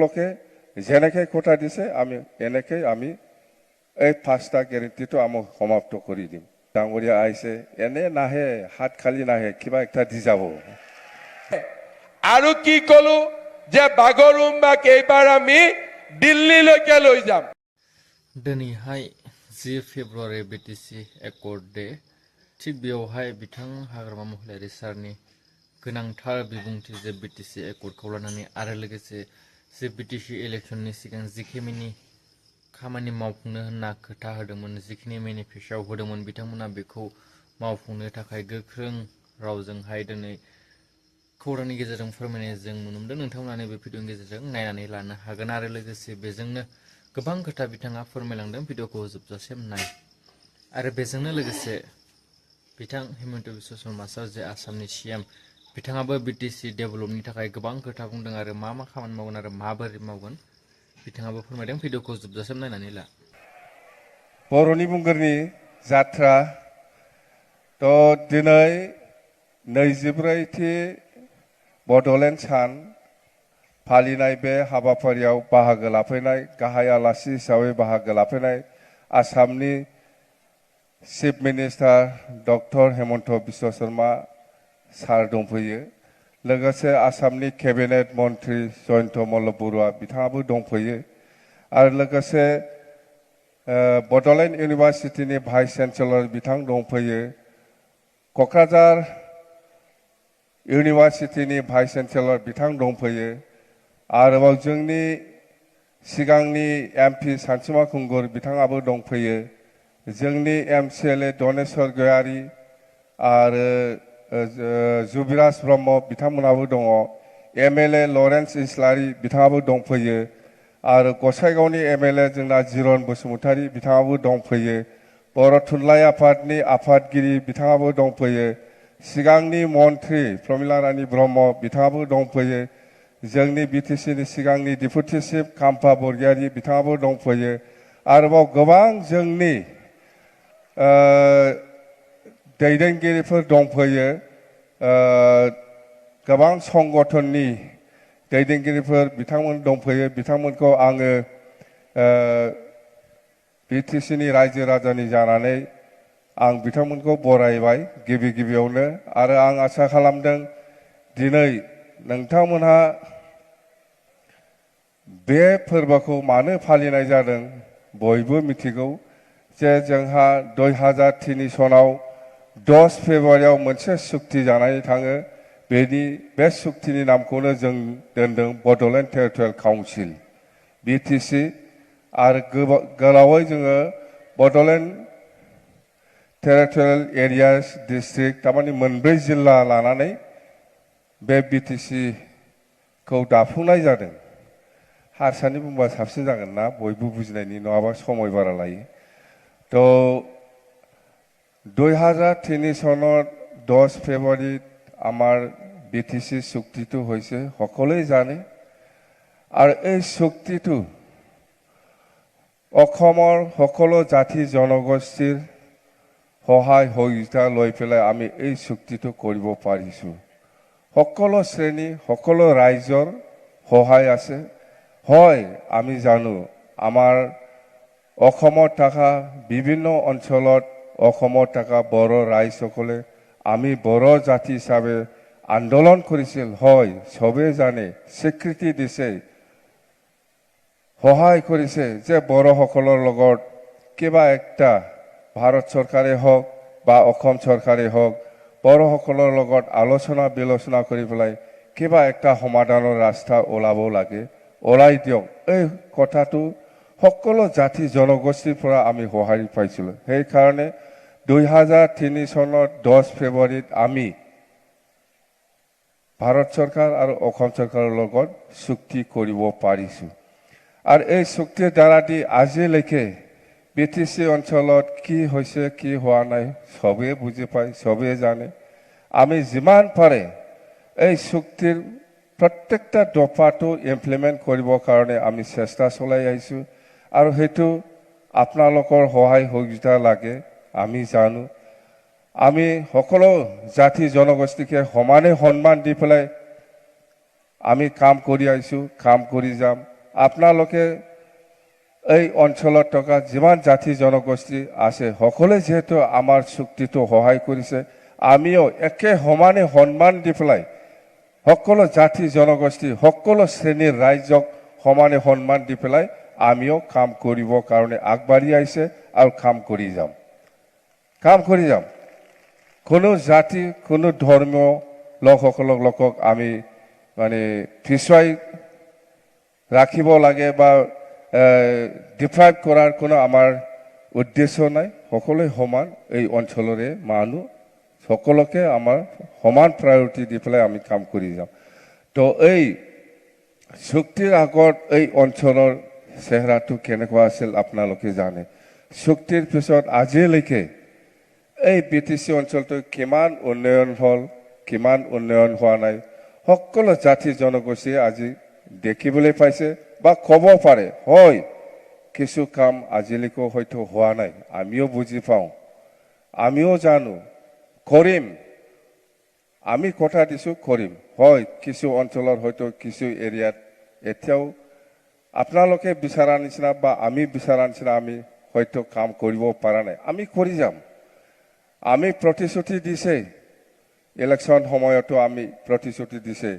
লোকে যেনেকৈ কোটা দিছে আমি এনেকৈ আমি এই 5টা গেৰেণ্টিটো আমি সমাপ্ত কৰি দিম। ডাঙৰীয়া আহিছে, এনে নাহে, হাত খালি নাহে, কিবা একটা দি যাব। আৰু কি কলো যে বাগৰুম্বাক এইবাৰ আমি দিল্লীলৈকে লৈ যাম। दिनैहाय 10 फेब्रुवारि बिटिसि एकर्ड डे थिग बेयावहाय बिथां हाग्रामा महिलारि सारनि गोनांथार बिबुंथि जे बिटिसि एकर्डखौ लानानै आरो लोगोसे जे बिटिसि इलेक्सननि सिगां जिखिनि खामानि मावफुंनो होनना खोथा होदोंमोन, जिखिनि मेनिफेस्ट'आव होदोंमोन, बिथांमोना बेखौ मावफुंनो थाखाय गोख्रों रावजोंहाय दिनै खौरांनि गेजेरजों फोरमायनाय जों नुनो मोनदों। नोंथांमोना नैबे भिडिअनि गेजेरजों नायनानै लानो हागोन आरो लोगोसे बेजोंनो गोबां खोथा बिथाङा फोरमायलांदों। भिडिअखौ जोबजासिम नाय आरो बेजोंनो लोगोसे बिथां हिमन्त बिश्व शर्मा सार जे आसामनि CM बिथाङाबो बिटिसि डेभेलपनि थाखाय गोबां खोथा बुंदों आरो मा खामानि मावगोन आरो माबोरै मावगोन बिथाङाबो फोरमायदों। भिडिअखौ जोबजासिम नायनानै ला। बर'नि बुंगोरनि जात्रा दिनै 24थि बड'लेण्ड सान फालिनाय बे हाबाफारियाव बाहागो लाफैनाय गाहाय आलासि हिसाबै बाहागो लाफैनाय आसामनि chief minister doctor Hemant Biswa Sharma सार दंफैयो। लोगोसे आसामनि केबिनेट मन्त्रि जयन्त मल्ल बरुवा बिथाङाबो दंफैयो आरो लोगोसे बड'लेण्ड इउनिभार्सिटिनि भाइस चेन्सेलर बिथां दंफैयो। क'क्राझार इउनिभार्सिटिनि भाइस चेन्सेलर बिथां दंफैयो। आरोबाव जोंनि सिगांनि MP सानसुमा खुंगुर बिथाङाबो दंफैयो। जोंनि MCLA दनेश्वर गयारी आरो जुबिराज ब्रह्म बिथांमोनाबो दङ। MLA लरेन्स इस्लारि बिथाङाबो दंफैयो आरो गसाइगावनि MLA जोंना जिरन बसुमतारी बिथाङाबो दंफैयो। बर' थुनलाइ आफादनि आफादगिरि बिथाङाबो दंफैयो। सिगांनि मन्त्रि प्रमिला रानी ब्रह्म बिथाङाबो दंफैयो। जोंनि बिटिसिनि सिगांनि डिपुटि चिफ काम्फा बरगयारी बिथाङाबो दंफैयो। आरोबाव गोबां जोंनि दैदेनगिरिफोर दंफैयो। गोबां संगठननि दैदेनगिरिफोर बिथांमोन दंफैयो। बिथांमोनखौ आङो बिटिसिनि रायजो राजानि जानानै आं बिथांमोनखौ बरायबाय गिबियावनो आरो आं आसा खालामदों दिनै नोंथांमोनहा बे फोरबोखौ मानो फालिनाय जादों बयबो मिथिगौ जे जोंहा 2003 सनाव 10 फेब्रुवारियाव मोनसे सुक्ति जानानै थाङो। बे सुक्तिनि नामखौनो जों दोनदों बड'लेण्ड टेरिटरियेल काउन्सिल बिटिसि आरो गोलावै जोङो बड'लेण्ड टेरिटरियेल एरियास डिस्ट्रिक्ट थारमाने 4 जिल्ला लानानै बे बिटिसिखौ दाफुंनाय जादों। हारसानि बुंबा साबसिन जागोन ना बयबो बुजिनायनि, नङाबा समय बारा लायो। 2003 চনত 10 ফেব্ৰুৱাৰীত আমাৰ বিটিসি চুক্তিটো হৈছে, সকলোৱে জানে। আৰু এই চুক্তিটো অসমৰ সকলো জাতি জনগোষ্ঠীৰ সহায় সহযোগিতা লৈ পেলাই আমি এই চুক্তিটো কৰিব পাৰিছোঁ। সকলো শ্ৰেণী সকলো ৰাইজৰ সহায় আছে। হয়, আমি জানো আমাৰ অসমত থকা বিভিন্ন অঞ্চলত অসমত থকা বড় ৰাইজসকলে আমি বড় জাতি হিচাপে আন্দোলন কৰিছিল। হয়, সবে জানে, স্বীকৃতি দিছে, সহায় কৰিছে যে বড়সকলৰ লগত কিবা একটা ভাৰত চৰকাৰে হওক বা অসম চৰকাৰে হওক বড়সকলৰ লগত আলোচনা বিলোচনা কৰি পেলাই কিবা একটা সমাধানৰ ৰাস্তা ওলাব লাগে, ওলাই দিয়ক। এই কথাটো সকলো জাতি জনগোষ্ঠীৰ পৰা আমি সহায় পাইছিলোঁ। সেইকাৰণে 2003 চনত 10 ফেব্ৰুৱাৰীত আমি ভাৰত চৰকাৰ আৰু অসম চৰকাৰৰ লগত চুক্তি কৰিব পাৰিছোঁ। আৰু এই চুক্তিৰ দ্বাৰা দি আজিলৈকে বিটিসি অঞ্চলত কি হৈছে কি হোৱা নাই সবে বুজি পায়, সবে জানে। আমি যিমান পাৰে এই চুক্তিৰ প্ৰত্যেকটা দফাটো ইমপ্লিমেণ্ট কৰিবৰ কাৰণে আমি চেষ্টা চলাই আহিছোঁ আৰু সেইটো আপোনালোকৰ সহায় সহযোগিতা লাগে, আমি জানো। আমি সকলো জাতি জনগোষ্ঠীকে সমানে সন্মান দি পেলাই আমি কাম কৰি আহিছোঁ, কাম কৰি যাম। আপোনালোকে এই অঞ্চলত থকা যিমান জাতি জনগোষ্ঠী আছে সকলোৱে যিহেতু আমাৰ চুক্তিটো সহায় কৰিছে, আমিও একে সমানে সন্মান দি পেলাই সকলো জাতি জনগোষ্ঠী সকলো শ্ৰেণীৰ ৰাইজক সমানে সন্মান দি পেলাই আমিও কাম কৰিবৰ কাৰণে আগবাঢ়ি আহিছে আৰু কাম কৰি যাম, কাম কৰি যাম। কোনো জাতি কোনো ধৰ্মীয় লোকক আমি মানে পিছুৱাই ৰাখিব লাগে বা ডিপ্ৰাইভ কৰাৰ কোনো আমাৰ উদ্দেশ্য নাই। সকলোৱে সমান, এই অঞ্চলৰে মানুহ সকলোকে আমাৰ সমান প্ৰায়ৰিটি দি পেলাই আমি কাম কৰি যাম। তো এই চুক্তিৰ আগত এই অঞ্চলৰ চেহেৰাটো কেনেকুৱা আছিল আপোনালোকে জানে। চুক্তিৰ পিছত আজিলৈকে এই BTC অঞ্চলটো কিমান উন্নয়ন হ'ল, কিমান উন্নয়ন হোৱা নাই, সকলো জাতি জনগোষ্ঠীয়ে আজি দেখিবলৈ পাইছে বা ক'ব পাৰে হয় কিছু কাম আজিলৈকে হয়তো হোৱা নাই। আমিও বুজি পাওঁ, আমিও জানো, কৰিম, আমি কথা দিছোঁ কৰিম। হয় কিছু অঞ্চলত হয়তো কিছু এৰিয়াত এতিয়াও আপোনালোকে বিচৰা নিচিনা বা আমি বিচৰা নিচিনা আমি হয়তো কাম কৰিব পৰা নাই, আমি কৰি যাম। আমি প্ৰতিশ্ৰুতি দিছে, ইলেকশ্যন সময়তো আমি প্ৰতিশ্ৰুতি দিছে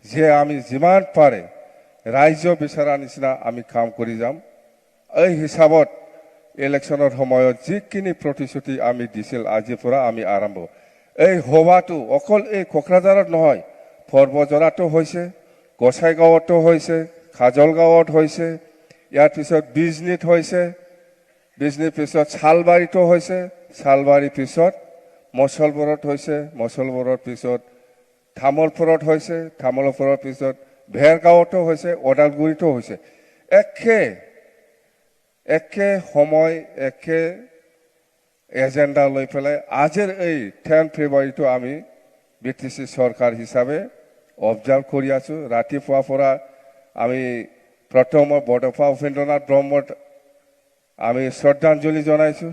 যে আমি যিমান পাৰে ৰাইজ বিচৰা নিচিনা আমি কাম কৰি যাম। এই হিচাপত ইলেকশ্যনৰ সময়ত যিখিনি প্ৰতিশ্ৰুতি আমি দিছিল আজিৰ পৰা আমি আৰম্ভ। এই সভাটো অকল এই কোকৰাঝাৰত নহয়, পৰ্বজৰাতো হৈছে, গোসাইগাঁৱতো হৈছে, খাজলগাঁৱত হৈছে, ইয়াৰ পিছত বিজনীত হৈছে, বিজনীৰ পিছত চালবাৰীতো হৈছে, চালবাৰীৰ পিছত মছলপুৰত হৈছে, মছলপুৰৰ পিছত তামোলপুৰত হৈছে, তামোলপুৰৰ পিছত ভেৰগাঁৱতো হৈছে, ওদালগুৰিতো হৈছে। একে সময় একে এজেণ্ডা লৈ পেলাই আজিৰ এই 10 ফেব্ৰুৱাৰীটো আমি BTC চৰকাৰ হিচাপে অবজাৰ্ভ কৰি আছোঁ। ৰাতিপুৱাৰ পৰা আমি প্ৰথম বডফা উপেন্দ্ৰনাথ ব্ৰহ্মত আমি শ্ৰদ্ধাঞ্জলি জনাইছোঁ।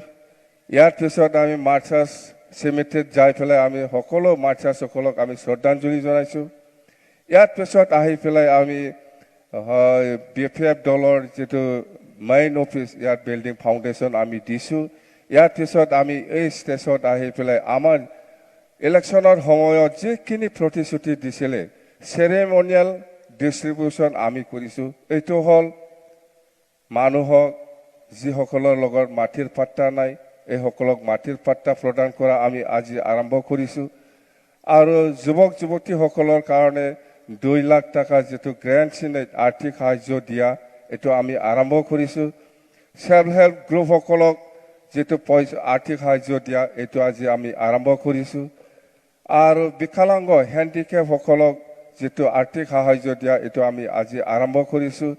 ইয়াৰ পিছত আমি মাৰ্চাৰ্ছ চিমিট্ৰিত যাই পেলাই আমি সকলো মাৰ্চাৰ্ছসকলক আমি শ্ৰদ্ধাঞ্জলি জনাইছোঁ। ইয়াৰ পিছত আহি পেলাই আমি BPF দলৰ যিটো মেইন অফিচ ইয়াত বিল্ডিং ফাউণ্ডেশ্যন আমি দিছোঁ। ইয়াৰ পিছত আমি এই ষ্টেজত আহি পেলাই আমাৰ ইলেকশ্যনৰ সময়ত যিখিনি প্ৰতিশ্ৰুতি দিছিলে চেৰেমনিয়েল ডিষ্ট্ৰিবিউশ্যন আমি কৰিছোঁ। এইটো হ'ল মানুহক যিসকলৰ লগত মাটিৰ পাট্টা নাই এইসকলক মাটিৰ পাট্টা প্ৰদান কৰা আমি আজি আৰম্ভ কৰিছোঁ। আৰু যুৱক যুৱতীসকলৰ কাৰণে 2 লাখ টকা যিটো গ্ৰেণ্ট চিনেট আৰ্থিক সাহায্য দিয়া এইটো আমি আৰম্ভ কৰিছোঁ। সেল্ফ হেল্প গ্ৰুপসকলক যিটো আৰ্থিক সাহায্য দিয়া এইটো আজি আমি আৰম্ভ কৰিছোঁ। আৰু বিকলাংগ হেণ্ডিকেপসকলক যিটো আৰ্থিক সাহায্য দিয়া এইটো আমি আজি আৰম্ভ কৰিছোঁ।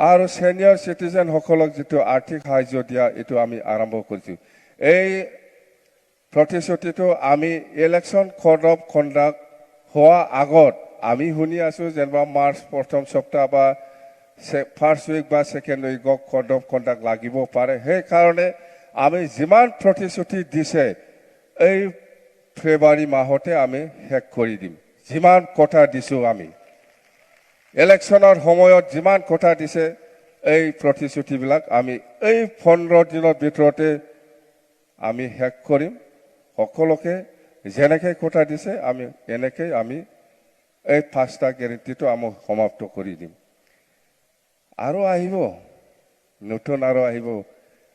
আৰু ছিনিয়ৰ চিটিজেনসকলক যিটো আৰ্থিক সাহায্য দিয়া এইটো আমি আৰম্ভ কৰিছোঁ। এই প্ৰতিশ্ৰুতিটো আমি ইলেকশ্যন কোড অফ কণ্ডাক্ট হোৱা আগত আমি শুনি আছোঁ যেনিবা মাৰ্চ প্ৰথম সপ্তাহ বা ফাৰ্ষ্ট উইক বা ছেকেণ্ড উইকক কোড অফ কণ্ডাক্ট লাগিব পাৰে। সেইকাৰণে আমি যিমান প্ৰতিশ্ৰুতি দিছে এই ফেব্ৰুৱাৰী মাহতে আমি শেষ কৰি দিম। যিমান কথা দিছোঁ আমি ইলেকশ্যনৰ সময়ত যিমান কথা দিছে এই প্ৰতিশ্ৰুতিবিলাক আমি এই 15 দিনৰ ভিতৰতে আমি শেষ কৰিম। সকলোকে যেনেকৈ কথা দিছে আমি এনেকৈ আমি এই 5টা গেৰেণ্টিটো আমি সমাপ্ত কৰি দিম। আৰু আহিব নতুন আৰু আহিব।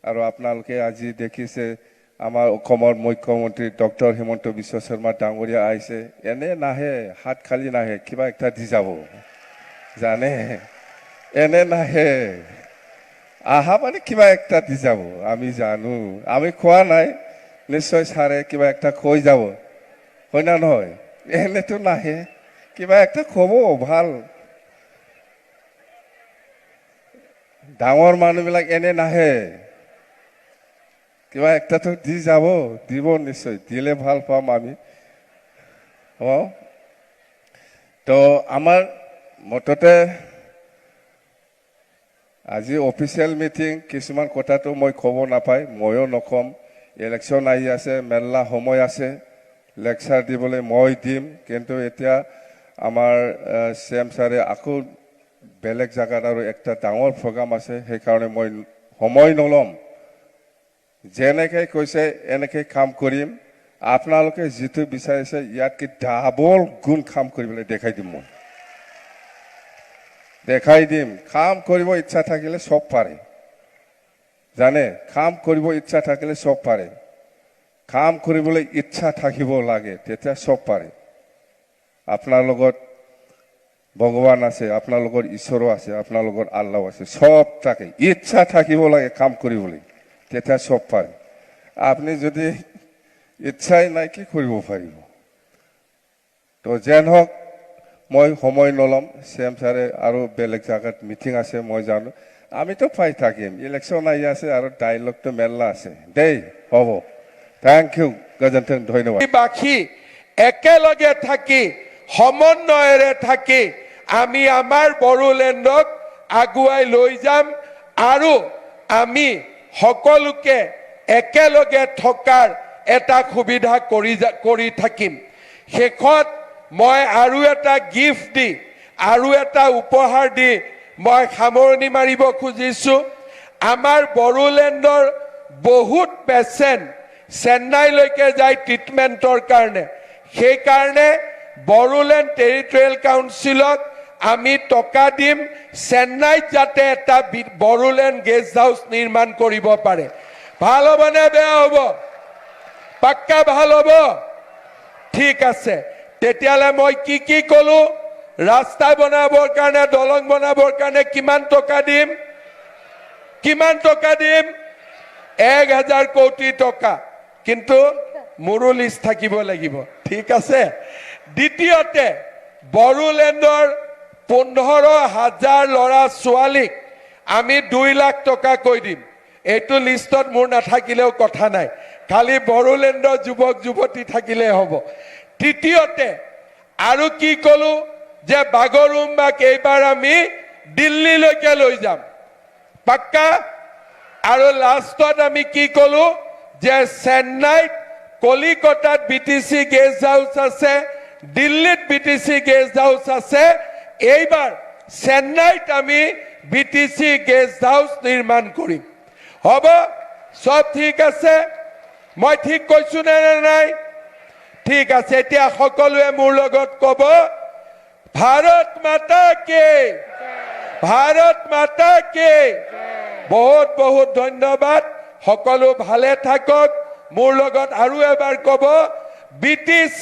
আৰু আপোনালোকে আজি দেখিছে আমাৰ অসমৰ মুখ্যমন্ত্ৰী ডক্টৰ হিমন্ত বিশ্ব শৰ্মা ডাঙৰীয়া আহিছে। এনে নাহে, হাত খালি নাহে, কিবা একটা দি যাব জানে, এনে নাহে, আহা মানে কিবা একটা দি যাব। আমি জানো, আমি খোৱা নাই, নিশ্চয় ছাৰে কিবা একটা কৈ যাব, হয় না নহয়? এনেতো নাহে, কিবা একটা ক'ব ভাল। ডাঙৰ মানুহবিলাক এনে নাহে, কিবা একটাতো দি যাব, দিব নিশ্চয়, দিলে ভাল পাম আমি। তো আমাৰ মততে আজি অফিচিয়েল মিটিং, কিছুমান কথাটো মই ক'ব নাপায়, ময়ো নকম। ইলেকশ্যন আহি আছে, মেলা সময় আছে, লেকচাৰ দিবলৈ মই দিম। কিন্তু এতিয়া আমাৰ CM ছাৰে আকৌ বেলেগ জায়গাত আৰু একটা ডাঙৰ প্ৰগ্ৰাম আছে সেইকাৰণে মই সময় নলম যেনেকৈ কৈছে এনেকৈ কাম কৰিম আপোনালোকে যিটো বিচাৰিছে ইয়াতকৈ ডাবল গুণ কাম কৰিবলৈ দেখাই দিম মই দেখাই দিম কাম কৰিব ইচ্ছা থাকিলে সব পাৰে জানে কাম কৰিব ইচ্ছা থাকিলে সব পাৰে কাম কৰিবলৈ ইচ্ছা থাকিব লাগে তেতিয়া সব পাৰে আপোনাৰ লগত ভগৱান আছে আপোনাৰ লগত ঈশ্বৰ আছে আপোনাৰ লগত আল্লাহ আছে সব থাকে ইচ্ছা থাকিব লাগে কাম কৰিবলৈ তেতিয়া সব পাৰে আপুনি যদি ইচ্ছাই নাই কি কৰিব পাৰিব তো যেন হওক মই সময় নলম CM ছাৰে আৰু বেলেগ জায়গাত মিটিং আছে মই জানো আমিতো পাই থাকিম ইলেকশ্যন আহি আছে আৰু ডাইলগটো মেলা আছে দেই হ'ব থ্যাংক ইউ গজেন্থন ধন্যবাদ বাসী একেলগে থাকি সমন্বয়েৰে থাকি আমি আমাৰ বড়োলেণ্ডক আগুৱাই লৈ যাম আৰু আমি সকলোকে একেলগে থকাৰ এটা সুবিধা কৰি থাকিম শেষত মই আৰু এটা গিফ্ট দি আৰু এটা উপহাৰ দি মই সামৰণি মাৰিব খুজিছো আমাৰ বড়োলেণ্ডৰ বহুত পেচেণ্ট চেন্নাইলৈকে যায় ট্ৰিটমেণ্টৰ কাৰণে সেইকাৰণে বড়োলেণ্ড টেৰিটৰিয়েল কাউন্সিলক আমি টকা দিম চেন্নাইত যাতে এটা বড়োলেণ্ড গেষ্ট হাউচ নিৰ্মাণ কৰিব পাৰে ভাল হ'বনে বেয়া হ'ব পাক্কা ভাল হ'ব ঠিক আছে তেতিয়ালে মই কি ক'লো ৰাস্তা বনাবৰ কাৰণে দলং বনাবৰ কাৰণে কিমান টকা দিম 1000 কোটি টকা কিন্তু মোৰো লিষ্ট থাকিব লাগিব ঠিক আছে দ্বিতীয়তে বড়োলেণ্ডৰ 15,000 ল'ৰা ছোৱালীক আমি 2 লাখ টকা কৈ দিম এইটো লিষ্টত মোৰ নাথাকিলেও কথা নাই খালি বড়োলেণ্ডৰ যুৱক যুৱতী থাকিলে হ'ব তৃতীয়তে আৰু কি ক'লো যে বাগৰুম্বাক এইবাৰ আমি দিল্লীলৈকে লৈ যাম পাক্কা আৰু লাষ্টত আমি কি ক'লো যে চেন্নাইত কলিকতাত BTC গেষ্ট হাউচ আছে দিল্লীত BTC গেষ্ট হাউচ আছে এইবাৰ চেন্নাইত আমি BTC গেষ্ট হাউচ নিৰ্মাণ কৰিম হ'ব সব ঠিক আছে মই ঠিক কৈছো নে নাই ঠিক আছে এতিয়া সকলোৱে মোৰ লগত ক'ব ভাৰত মাতা কে বহুত বহুত ধন্যবাদ সকলো ভালে থাকক মোৰ লগত আৰু এবাৰ ক'ব BTC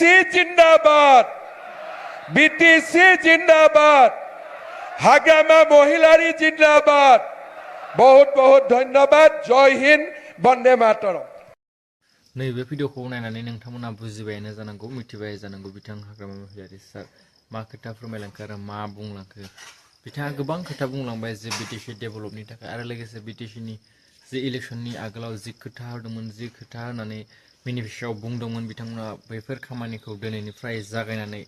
জিন্দাবাদ হাগ্ৰামা মহিলাৰী জিন্দাবাদ बहुत बहुत धन्यवाद जय हिंद वंदे मातरम नैबे भिडिअखौ नायनानै नोंथांमोना बुजिबायानो जानांगौ मिथिबाय जानांगौ बिथां हाग्रामा महिलारी सार मा खोथा फोरमायलांखो आरो मा बुंलांखो बिथाङा गोबां खोथा बुंलांबाय जे BTC डेभेलपनि थाखाय आरो लोगोसे BTC नि जे इलेक्शननि आगोलाव जि खोथा होदोंमोन जि खोथा होनानै मेनिफेस्ट'आव बुंदोंमोन बिथांमोना बेफोर खामानिखौ दिनैनिफ्राय जागायनानै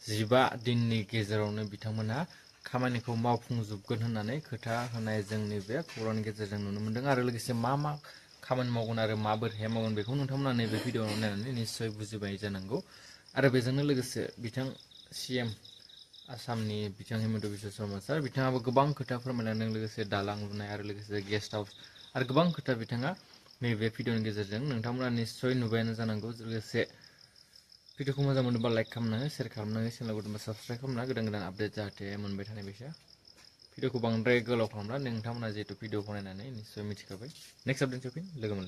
15 दिननि गेजेरावनो बिथांमोना खामानिखौ मावफुंजोबगोन होननानै खोथा होनाय जोंनि बे खौरांनि गेजेरजों नुनो मोन्दों आरो लोगोसे मा खामानि मावगोन आरो माबोरैहाय मावगोन बेखौ नोंथांमोना नैबे भिडिअ'आव नायनानै निश्चय बुजिबाय जानांगौ आरो बेजोंनो लोगोसे बिथां CM आसामनि बिथां हिमन्त बिश्व शर्मा सार बिथाङाबो गोबां खोथा फोरमायलांदों लोगोसे दालां लुनाय आरो लोगोसे गेस्ट हाउस आरो गोबां खोथा बिथाङा नैबे भिडिअ'नि गेजेरजों नोंथांमोना निश्चय नुबायानो जानांगौ लोगोसे भिडिअखौ मोजां मोनोबा लाइक खालामनानै शेयार खालामनानै चेनेलखौ साबस्क्राइब खालामना गोदान आपडेट जाहाथे मोनबाय थानाय बायसा भिडिअखौ बांद्राय गोलाव खालामला नोंथांमोना जिहेतु भिडिअखौ नायनानै निश्चय मिथिखाबाय नेक्स्ट आपडेट सफैन लोगो मोनलाय